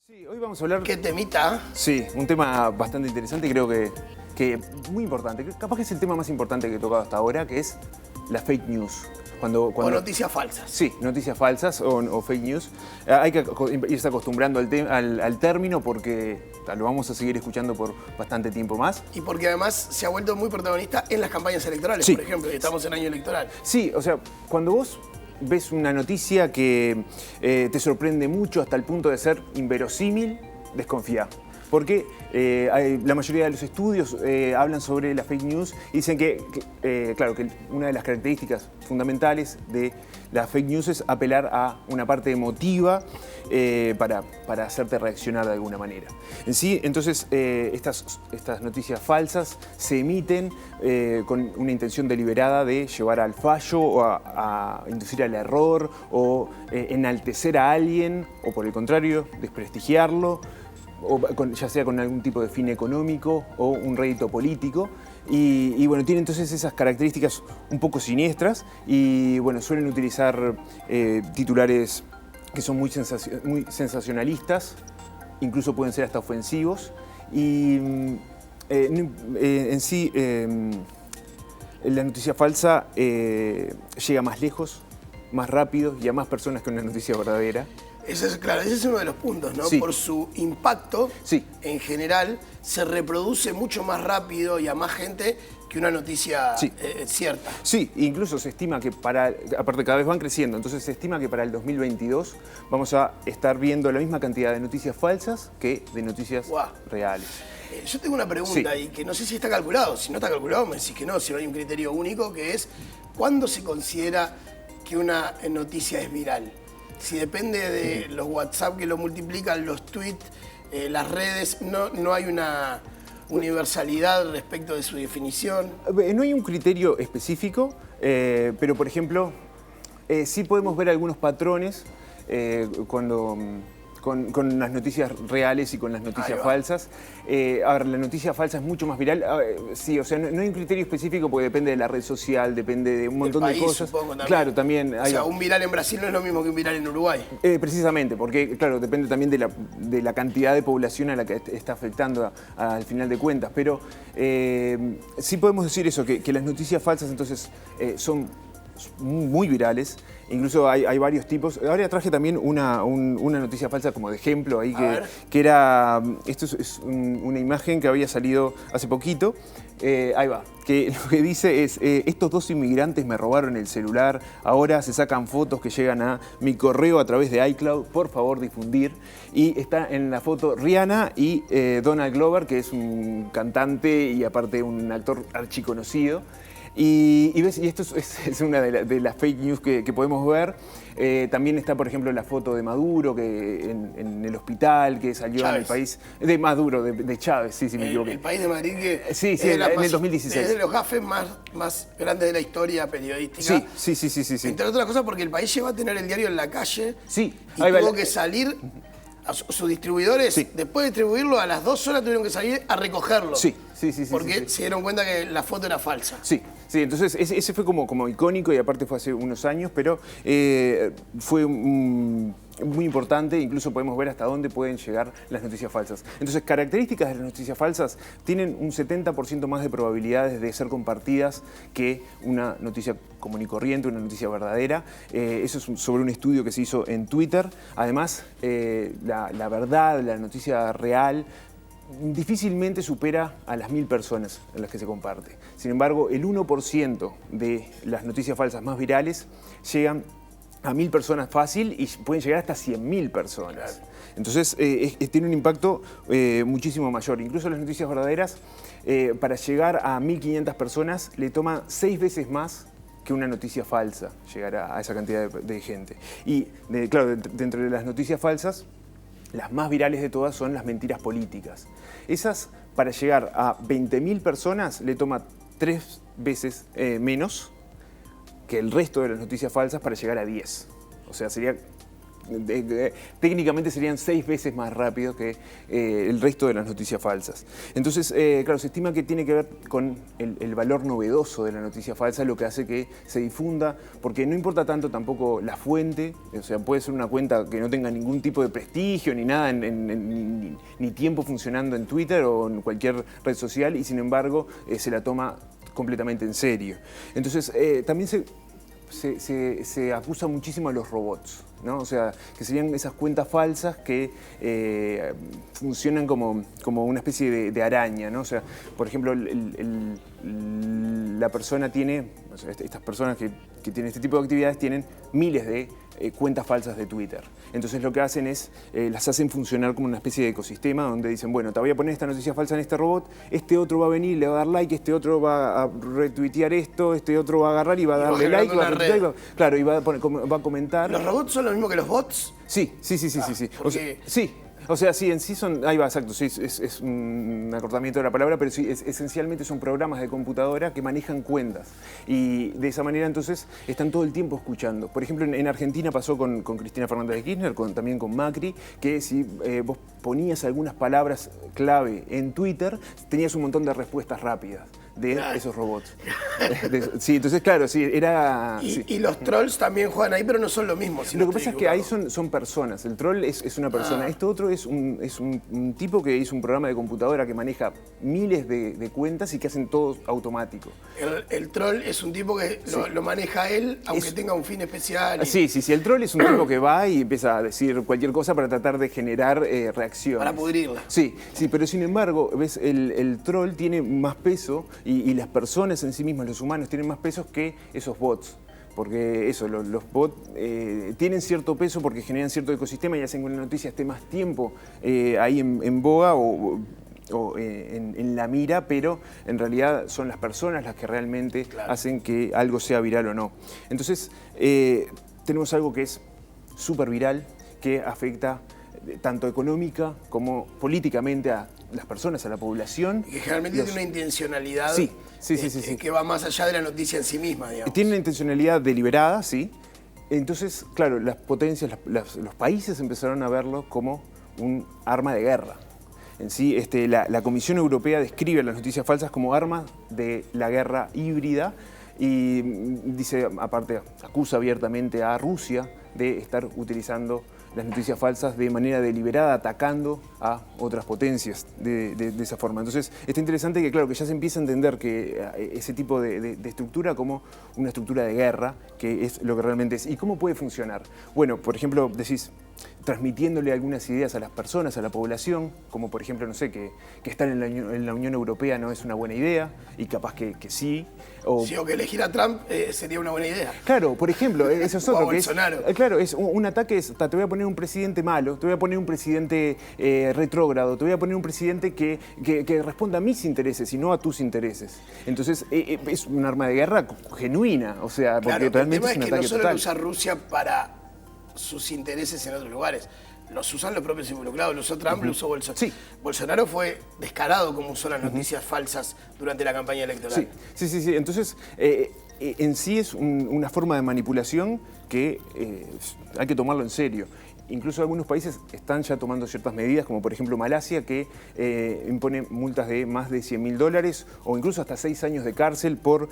Sí, hoy vamos a hablar... ¿Qué temita? Sí, un tema bastante interesante y creo que muy importante. Capaz que es el tema más importante que he tocado hasta ahora, que es la fake news. O noticias falsas. Sí, noticias falsas o fake news. Hay que irse acostumbrando al término porque lo vamos a seguir escuchando por bastante tiempo más. Y porque además se ha vuelto muy protagonista en las campañas electorales, Sí. por ejemplo, que estamos en año electoral. Sí, o sea, cuando vos ves una noticia que te sorprende mucho hasta el punto de ser inverosímil, desconfía. Porque la mayoría de los estudios hablan sobre la fake news y dicen que una de las características fundamentales de la fake news es apelar a una parte emotiva para hacerte reaccionar de alguna manera. En sí, entonces, estas noticias falsas se emiten con una intención deliberada de llevar al fallo o a inducir al error o enaltecer a alguien o, por el contrario, desprestigiarlo, ya sea con algún tipo de fin económico o un rédito político. Y bueno, tiene entonces esas características un poco siniestras y bueno, suelen utilizar titulares que son muy sensacionalistas, incluso pueden ser hasta ofensivos. Y en sí, la noticia falsa llega más lejos, más rápido y a más personas que una noticia verdadera. Ese es uno de los puntos, ¿no? Sí. Por su impacto, Sí. en general, se reproduce mucho más rápido y a más gente que una noticia Sí. cierta. Sí, incluso se estima que aparte cada vez van creciendo, entonces se estima que para el 2022 vamos a estar viendo la misma cantidad de noticias falsas que de noticias Guau. reales. Yo tengo una pregunta Sí. y que no sé si está calculado. Si no está calculado, me decís que no, si no hay un criterio único, que es ¿cuándo se considera que una noticia es viral? Si depende de los WhatsApp que lo multiplican, los tweets, las redes, no hay una universalidad respecto de su definición. No hay un criterio específico, pero por ejemplo, sí podemos ver algunos patrones con las noticias reales y con las noticias falsas. A ver, la noticia falsa es mucho más viral. Sí, o sea, no hay un criterio específico porque depende de la red social, depende de un montón País, de cosas. supongo, también. Claro, también O hay... sea, un viral en Brasil no es lo mismo que un viral en Uruguay. Precisamente, porque claro, depende también de la cantidad de población a la que está afectando al final de cuentas. Pero sí podemos decir eso, que las noticias falsas entonces son muy virales. Incluso hay varios tipos. Ahora traje también una noticia falsa como de ejemplo ahí, que era... Esto es una imagen que había salido hace poquito. Ahí va. Que lo que dice es, estos dos inmigrantes me robaron el celular, ahora se sacan fotos que llegan a mi correo a través de iCloud, por favor difundir. Y está en la foto Rihanna y Donald Glover, que es un cantante y aparte un actor archiconocido. Y esto es una de las fake news que podemos ver. También está, por ejemplo, la foto de Maduro que en el hospital que salió Chávez. en el país. De Maduro, de Chávez, sí, me equivoqué. El país de Madrid que Sí, es en el 2016. Es de los gafes más grandes de la historia periodística. Sí. Entre otras cosas porque el país llegó a tener el diario en la calle Sí, y ahí va tuvo que salir, a sus distribuidores, Sí. después de distribuirlo, a las 2 horas tuvieron que salir a recogerlo. Sí. Porque se dieron cuenta que la foto era falsa. Sí, entonces ese fue como icónico y aparte fue hace unos años, pero fue muy importante, incluso podemos ver hasta dónde pueden llegar las noticias falsas. Entonces, características de las noticias falsas tienen un 70% más de probabilidades de ser compartidas que una noticia común y corriente, una noticia verdadera. Eso es sobre un estudio que se hizo en Twitter. Además, la verdad, la noticia real, difícilmente supera a las 1000 personas en las que se comparte. Sin embargo, el 1% de las noticias falsas más virales llegan a 1000 personas fácil y pueden llegar hasta 100.000 personas. Entonces, tiene un impacto muchísimo mayor. Incluso las noticias verdaderas, para llegar a 1500 personas, le toma 6 veces más que una noticia falsa llegar a esa cantidad de gente. Y, claro, dentro de las noticias falsas, las más virales de todas son las mentiras políticas. Esas, para llegar a 20.000 personas, le toma 3 veces menos que el resto de las noticias falsas para llegar a 10. O sea, sería técnicamente serían 6 veces más rápido que el resto de las noticias falsas. Entonces, claro, se estima que tiene que ver con el valor novedoso de la noticia falsa, lo que hace que se difunda, porque no importa tanto tampoco la fuente, o sea, puede ser una cuenta que no tenga ningún tipo de prestigio ni nada, ni tiempo funcionando en Twitter o en cualquier red social, y sin embargo se la toma completamente en serio. Entonces, también se acusa muchísimo a los robots, ¿no? O sea, que serían esas cuentas falsas que funcionan como una especie de araña, ¿no? O sea, por ejemplo, la persona tiene, o sea, estas personas que tienen este tipo de actividades tienen miles de cuentas falsas de Twitter. Entonces lo que hacen es, las hacen funcionar como una especie de ecosistema donde dicen, bueno, te voy a poner esta noticia falsa en este robot, este otro va a venir, le va a dar like, este otro va a retuitear esto, este otro va a agarrar y va a darle like, va a retuitear, claro, y va a comentar. ¿Los robots son lo mismo que los bots? Sí. Porque... O sea, sí, en sí son, ahí va, exacto, sí, es un acortamiento de la palabra, pero sí, esencialmente son programas de computadora que manejan cuentas. Y de esa manera, entonces, están todo el tiempo escuchando. Por ejemplo, en Argentina pasó con Cristina Fernández de Kirchner, también con Macri, que si vos ponías algunas palabras clave en Twitter, tenías un montón de respuestas rápidas de esos robots. Sí, entonces, claro, sí, era... Y los trolls también juegan ahí, pero no son lo mismo. Si lo que pasa es que ahí son personas. El troll es una persona. Esto otro es un tipo que hizo un programa de computadora que maneja miles de cuentas y que hacen todo automático. El troll es un tipo que lo maneja él, aunque tenga un fin especial. Sí. El troll es un tipo que va y empieza a decir cualquier cosa para tratar de generar reacciones. Para pudrirla. Sí, pero sin embargo, ves, el troll tiene más peso y las personas en sí mismas, los humanos, tienen más pesos que esos bots. Porque eso, los bots tienen cierto peso porque generan cierto ecosistema y hacen que una noticia esté más tiempo ahí en boga o en la mira, pero en realidad son las personas las que realmente hacen que algo sea viral o no. Entonces, tenemos algo que es súper viral, que afecta tanto económica como políticamente a las personas, a la población. Y que generalmente tiene una intencionalidad sí. que va más allá de la noticia en sí misma, digamos. Tiene una intencionalidad deliberada, sí. Entonces, claro, las potencias, los países empezaron a verlo como un arma de guerra. En sí, la Comisión Europea describe las noticias falsas como armas de la guerra híbrida y dice, aparte, acusa abiertamente a Rusia de estar utilizando las noticias falsas de manera deliberada, atacando a otras potencias de esa forma. Entonces, está interesante que, claro, que ya se empieza a entender que ese tipo de estructura como una estructura de guerra, que es lo que realmente es. ¿Y cómo puede funcionar? Bueno, por ejemplo, decís, transmitiéndole algunas ideas a las personas, a la población, como por ejemplo, no sé, que estar en la Unión Europea no es una buena idea, y capaz que sí. O que elegir a Trump sería una buena idea. Claro, por ejemplo, eso es otro. O a Bolsonaro. Claro, es un ataque, te voy a poner un presidente malo, te voy a poner un presidente retrógrado, te voy a poner un presidente que responda a mis intereses y no a tus intereses. Entonces, es un arma de guerra genuina, o sea, porque realmente es un ataque total. El tema es que no solo lo usa Rusia para sus intereses en otros lugares. Los usan los propios involucrados, lo usó Trump, lo usó Bolsonaro. Sí. Bolsonaro fue descarado como usó las noticias falsas durante la campaña electoral. Sí. Entonces, en sí es una forma de manipulación que hay que tomarlo en serio. Incluso algunos países están ya tomando ciertas medidas, como por ejemplo Malasia, que impone multas de más de $100.000 o incluso hasta 6 años de cárcel por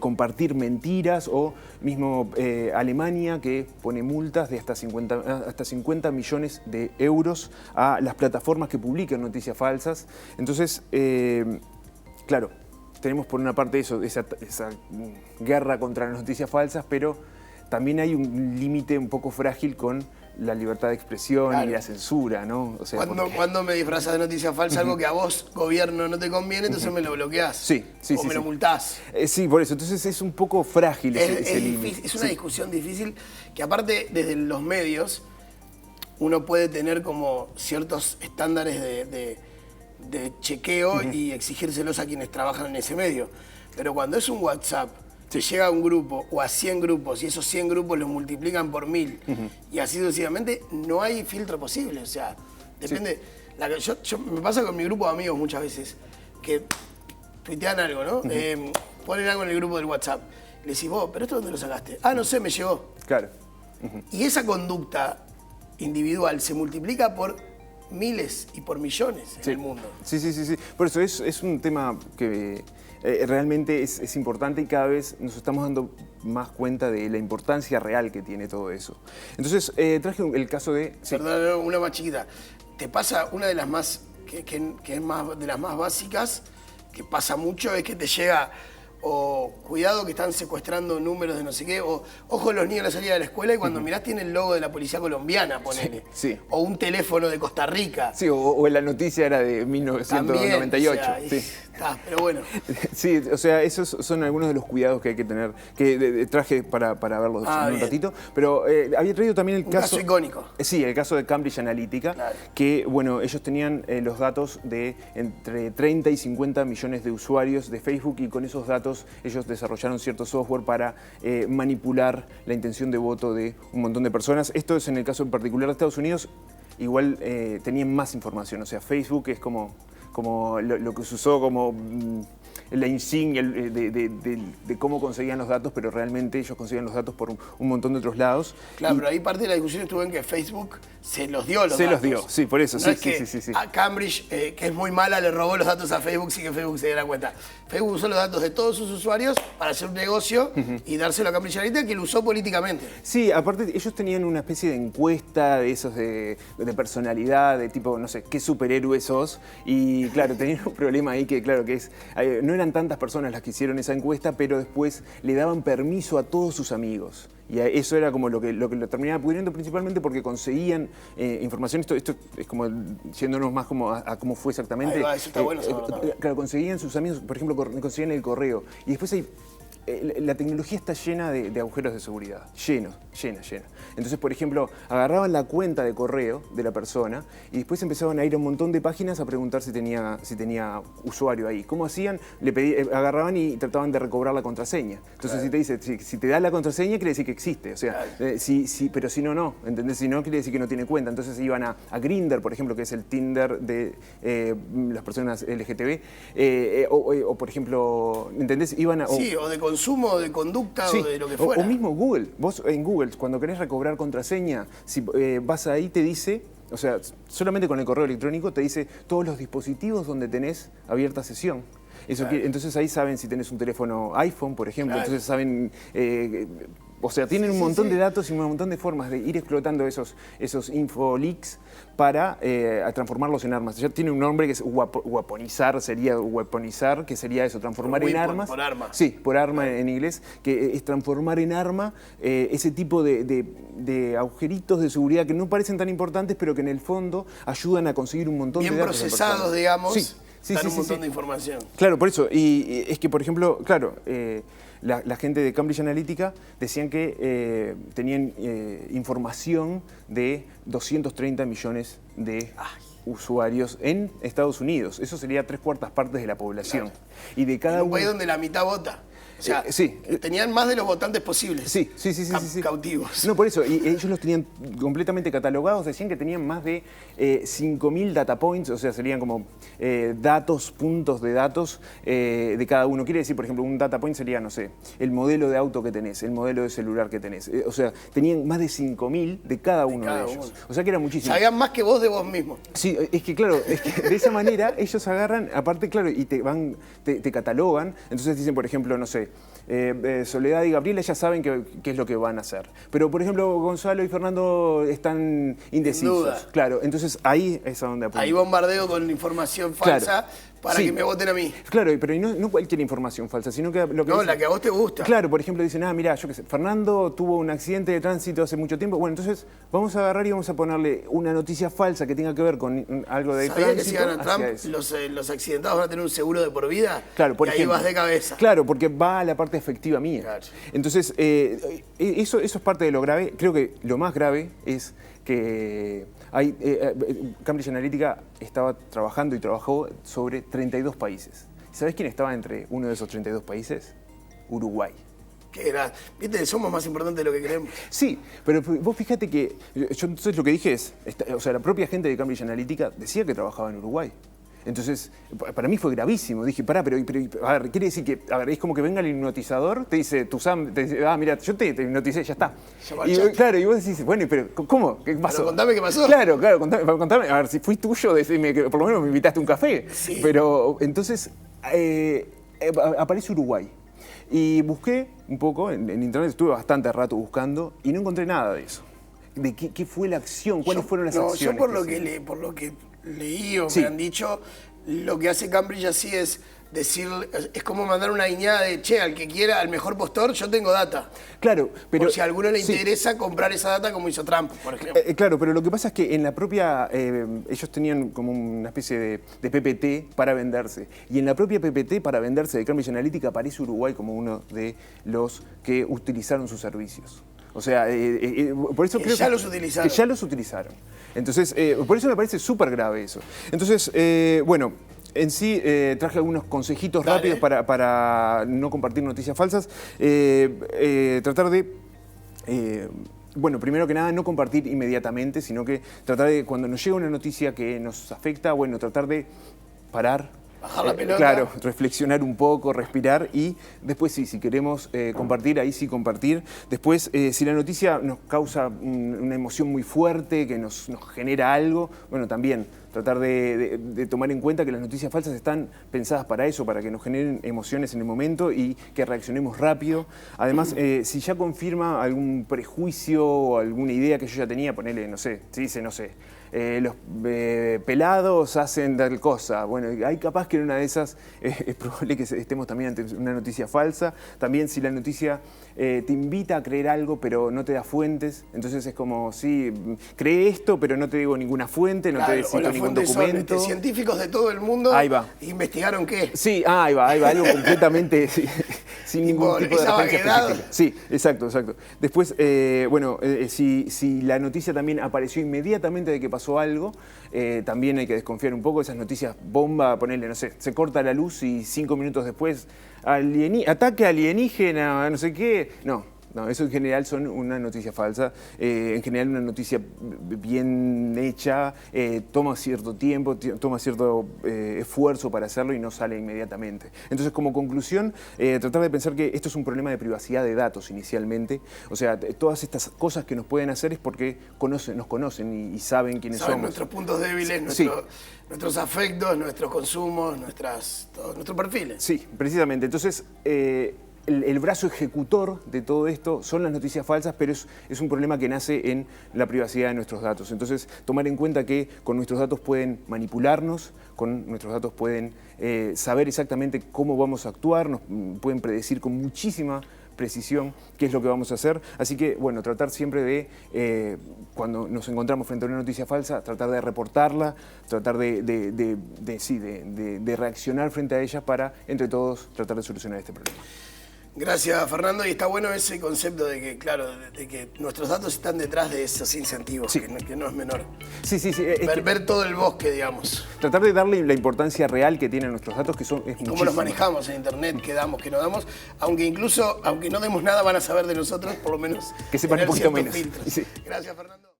compartir mentiras, o mismo Alemania, que pone multas de hasta 50 millones de euros a las plataformas que publican noticias falsas. Entonces, claro, tenemos por una parte esa guerra contra las noticias falsas, pero también hay un límite un poco frágil con la libertad de expresión y la censura, ¿no? O sea, cuando me disfrazas de noticia falsa, algo que a vos, gobierno, no te conviene, entonces me lo bloqueás. Sí. O me lo multás. Sí, por eso. Entonces es un poco frágil ese límite. Es una discusión difícil que, aparte, desde los medios, uno puede tener como ciertos estándares de chequeo y exigírselos a quienes trabajan en ese medio. Pero cuando es un WhatsApp, te llega a un grupo o a 100 grupos y esos 100 grupos los multiplican por 1000 y así sucesivamente, no hay filtro posible. O sea, depende. Me pasa con mi grupo de amigos muchas veces que tuitean algo, ¿no? Ponen algo en el grupo del WhatsApp. Le decís, vos, ¿pero esto dónde lo sacaste? Ah, no sé, me llegó. Claro. Y esa conducta individual se multiplica por miles y por millones en el mundo. Sí. Por eso es un tema que realmente es importante y cada vez nos estamos dando más cuenta de la importancia real que tiene todo eso. Entonces, traje el caso de... Sí. Perdón, una más chiquita. ¿Te pasa una de las más, que es más de las más básicas, que pasa mucho, es que te llega... o cuidado que están secuestrando números de no sé qué, o ojo los niños a la salida de la escuela y cuando mirás tiene el logo de la policía colombiana, ponele. Sí. O un teléfono de Costa Rica. Sí, o la noticia era de 1998. También, o sea, sí. Pero bueno. Sí, o sea, esos son algunos de los cuidados que hay que tener, que traje para verlos en un ratito. Pero había traído también el caso... Un caso icónico. Sí, el caso de Cambridge Analytica, claro. Que, bueno, ellos tenían los datos de entre 30 y 50 millones de usuarios de Facebook y con esos datos ellos desarrollaron cierto software para manipular la intención de voto de un montón de personas. Esto es en el caso en particular de Estados Unidos. Igual tenían más información, o sea, Facebook es como lo que se usó como la insignia de cómo conseguían los datos, pero realmente ellos conseguían los datos por un montón de otros lados. Claro, pero ahí parte de la discusión estuvo en que Facebook se los dio los datos. Se los dio, sí, por eso, no es que a Cambridge, que es muy mala, le robó los datos a Facebook sin que Facebook se diera cuenta. Facebook usó los datos de todos sus usuarios para hacer un negocio y dárselo a Cambridge Analytica, que lo usó políticamente. Sí, aparte ellos tenían una especie de encuesta de esos de personalidad, de tipo, no sé, qué superhéroe sos, y claro, tenían un problema ahí que, claro, que es, no eran tantas personas las que hicieron esa encuesta, pero después le daban permiso a todos sus amigos. Y eso era como lo que lo terminaba pudiendo, principalmente porque conseguían información. Esto es como yéndonos más como a cómo fue exactamente. Ahí va, eso está bueno. Claro, conseguían sus amigos, por ejemplo, conseguían el correo. Y después la tecnología está llena de agujeros de seguridad, llena. Entonces, por ejemplo, agarraban la cuenta de correo de la persona y después empezaban a ir a un montón de páginas a preguntar si tenía usuario ahí. ¿Cómo hacían? Agarraban y trataban de recobrar la contraseña. Entonces, claro, si te dice, si te da la contraseña, quiere decir que existe. O sea, claro, pero si no, ¿entendés? Si no, quiere decir que no tiene cuenta. Entonces iban a Grindr, por ejemplo, que es el Tinder de las personas LGTB, o por ejemplo, ¿entendés? Iban a... Sí, o de consumo, de conducta, sí, o de lo que fuera. O mismo Google. Vos en Google, cuando querés recobrar contraseña, si vas ahí te dice, o sea, solamente con el correo electrónico te dice todos los dispositivos donde tenés abierta sesión. Eso claro. Entonces ahí saben si tenés un teléfono iPhone, por ejemplo, claro. Entonces saben... o sea, tienen un montón de datos y un montón de formas de ir explotando esos infoleaks para transformarlos en armas. Ya tiene un nombre que es weaponizar, que sería eso, transformar en armas. Por arma. Sí, por arma en inglés, que es transformar en arma ese tipo de agujeritos de seguridad que no parecen tan importantes, pero que en el fondo ayudan a conseguir un montón de datos. Bien procesados, digamos. Sí, dan un montón de información. Claro, por eso. Y es que, por ejemplo, claro, la gente de Cambridge Analytica decían que tenían información de 230 millones de usuarios en Estados Unidos. Eso sería 3/4 partes de la población. Claro. Y de cada en un país donde la mitad vota. O sea, sí. Tenían más de los votantes posibles. Sí. Cautivos. No, por eso. Y ellos los tenían completamente catalogados. Decían que tenían más de 5.000 data points, o sea, serían como puntos de datos de cada uno. Quiere decir, por ejemplo, un data point sería, no sé, el modelo de auto que tenés, el modelo de celular que tenés. O sea, tenían más de 5.000 de cada uno de ellos. O sea, que era muchísimo. Sabían más que vos de vos mismo. Sí, es que claro, de esa manera ellos agarran, aparte, claro, y te catalogan. Entonces dicen, por ejemplo, no sé, Soledad y Gabriela ya saben qué es lo que van a hacer. Pero, por ejemplo, Gonzalo y Fernando están indecisos. Claro, entonces ahí es a donde apuntan. Ahí bombardeo con información falsa. Claro. Para que me voten a mí. Claro, pero no cualquier información falsa, sino que lo que no, dicen, la que a vos te gusta. Claro, por ejemplo, dicen, mira, yo qué sé, Fernando tuvo un accidente de tránsito hace mucho tiempo. Bueno, entonces vamos a agarrar y vamos a ponerle una noticia falsa que tenga que ver con algo de tránsito. Que si gana Trump, los accidentados van a tener un seguro de por vida? Claro, por ejemplo. Ahí vas de cabeza. Claro, porque va a la parte efectiva mía. Claro. Entonces, eso es parte de lo grave. Creo que lo más grave es que Cambridge Analytica estaba trabajando y trabajó sobre 32 países. ¿Sabés quién estaba entre uno de esos 32 países? Uruguay. ¿Qué era? Viste, somos más importantes de lo que creemos. Sí, pero vos fíjate que yo entonces lo que dije es, o sea, la propia gente de Cambridge Analytica decía que trabajaba en Uruguay. Entonces, para mí fue gravísimo. Dije, pará, pero a ver, quiere decir que, a ver, es como que venga el hipnotizador, te dice, te dice, mira, yo te hipnoticé, ya está. Y claro, y vos decís, bueno, pero ¿cómo? ¿Qué pasó? Pero contame qué pasó. Claro, contame, a ver, si fui tuyo, decime que por lo menos me invitaste a un café. Sí. Pero entonces aparece Uruguay. Y busqué un poco, en internet estuve bastante rato buscando y no encontré nada de eso. ¿De qué fue la acción? ¿Cuáles fueron las acciones? Yo por lo que leí o me han dicho, lo que hace Cambridge así es decir, es como mandar una guiñada de, che, al que quiera, al mejor postor, yo tengo data. Claro, pero... Por si a alguno le interesa comprar esa data como hizo Trump, por ejemplo. Claro, pero lo que pasa es que en la propia... ellos tenían como una especie de PPT para venderse. Y en la propia PPT para venderse de Cambridge Analytica aparece Uruguay como uno de los que utilizaron sus servicios. O sea, por eso creo ya los utilizaron. Que ya los utilizaron. Entonces, por eso me parece súper grave eso. Entonces, bueno, en sí traje algunos consejitos rápidos para no compartir noticias falsas. Tratar de... bueno, primero que nada, no compartir inmediatamente, sino que tratar de, cuando nos llega una noticia que nos afecta, bueno, tratar de parar. Bajar la pelota. Claro, reflexionar un poco, respirar y después sí, si queremos compartir, ahí sí compartir. Después, si la noticia nos causa una emoción muy fuerte, que nos genera algo, bueno, también tratar de tomar en cuenta que las noticias falsas están pensadas para eso, para que nos generen emociones en el momento y que reaccionemos rápido. Además, si ya confirma algún prejuicio o alguna idea que yo ya tenía, ponele, no sé, si dice, no sé, los pelados hacen tal cosa. Bueno, hay capaz que en una de esas es probable que estemos también ante una noticia falsa. También si la noticia te invita a creer algo pero no te da fuentes, entonces es como, sí, cree esto pero no te digo ninguna fuente, no te cito ningún documento. Son, científicos de todo el mundo ahí va. ¿Investigaron qué? Sí, ahí va, algo completamente sin ningún tipo de referencia específica. Sí, exacto. Después, bueno, si la noticia también apareció inmediatamente de que pasó algo, también hay que desconfiar un poco. Esas noticias bomba, ponerle, no sé, se corta la luz y 5 minutos después ataque alienígena, no sé qué. No, eso en general son una noticia falsa. En general una noticia bien hecha, toma cierto tiempo, toma cierto esfuerzo para hacerlo y no sale inmediatamente. Entonces, como conclusión, tratar de pensar que esto es un problema de privacidad de datos inicialmente. O sea, todas estas cosas que nos pueden hacer es porque nos conocen y saben quiénes somos. Nuestros puntos débiles, nuestros afectos, nuestros consumos, nuestros perfiles. Sí, precisamente. Entonces, el brazo ejecutor de todo esto son las noticias falsas, pero es un problema que nace en la privacidad de nuestros datos. Entonces, tomar en cuenta que con nuestros datos pueden manipularnos, con nuestros datos pueden saber exactamente cómo vamos a actuar, nos pueden predecir con muchísima precisión qué es lo que vamos a hacer. Así que, bueno, tratar siempre de, cuando nos encontramos frente a una noticia falsa, tratar de reportarla, tratar de reaccionar frente a ella para, entre todos, tratar de solucionar este problema. Gracias, Fernando. Y está bueno ese concepto de que, claro, de que nuestros datos están detrás de esos incentivos, sí. que no es menor. Sí. Ver todo el bosque, digamos. Tratar de darle la importancia real que tienen nuestros datos, que son y cómo los manejamos en internet, qué damos, qué no damos. Aunque incluso, aunque no demos nada, van a saber de nosotros, por lo menos. Que sepan un poquito menos. Sí. Gracias, Fernando.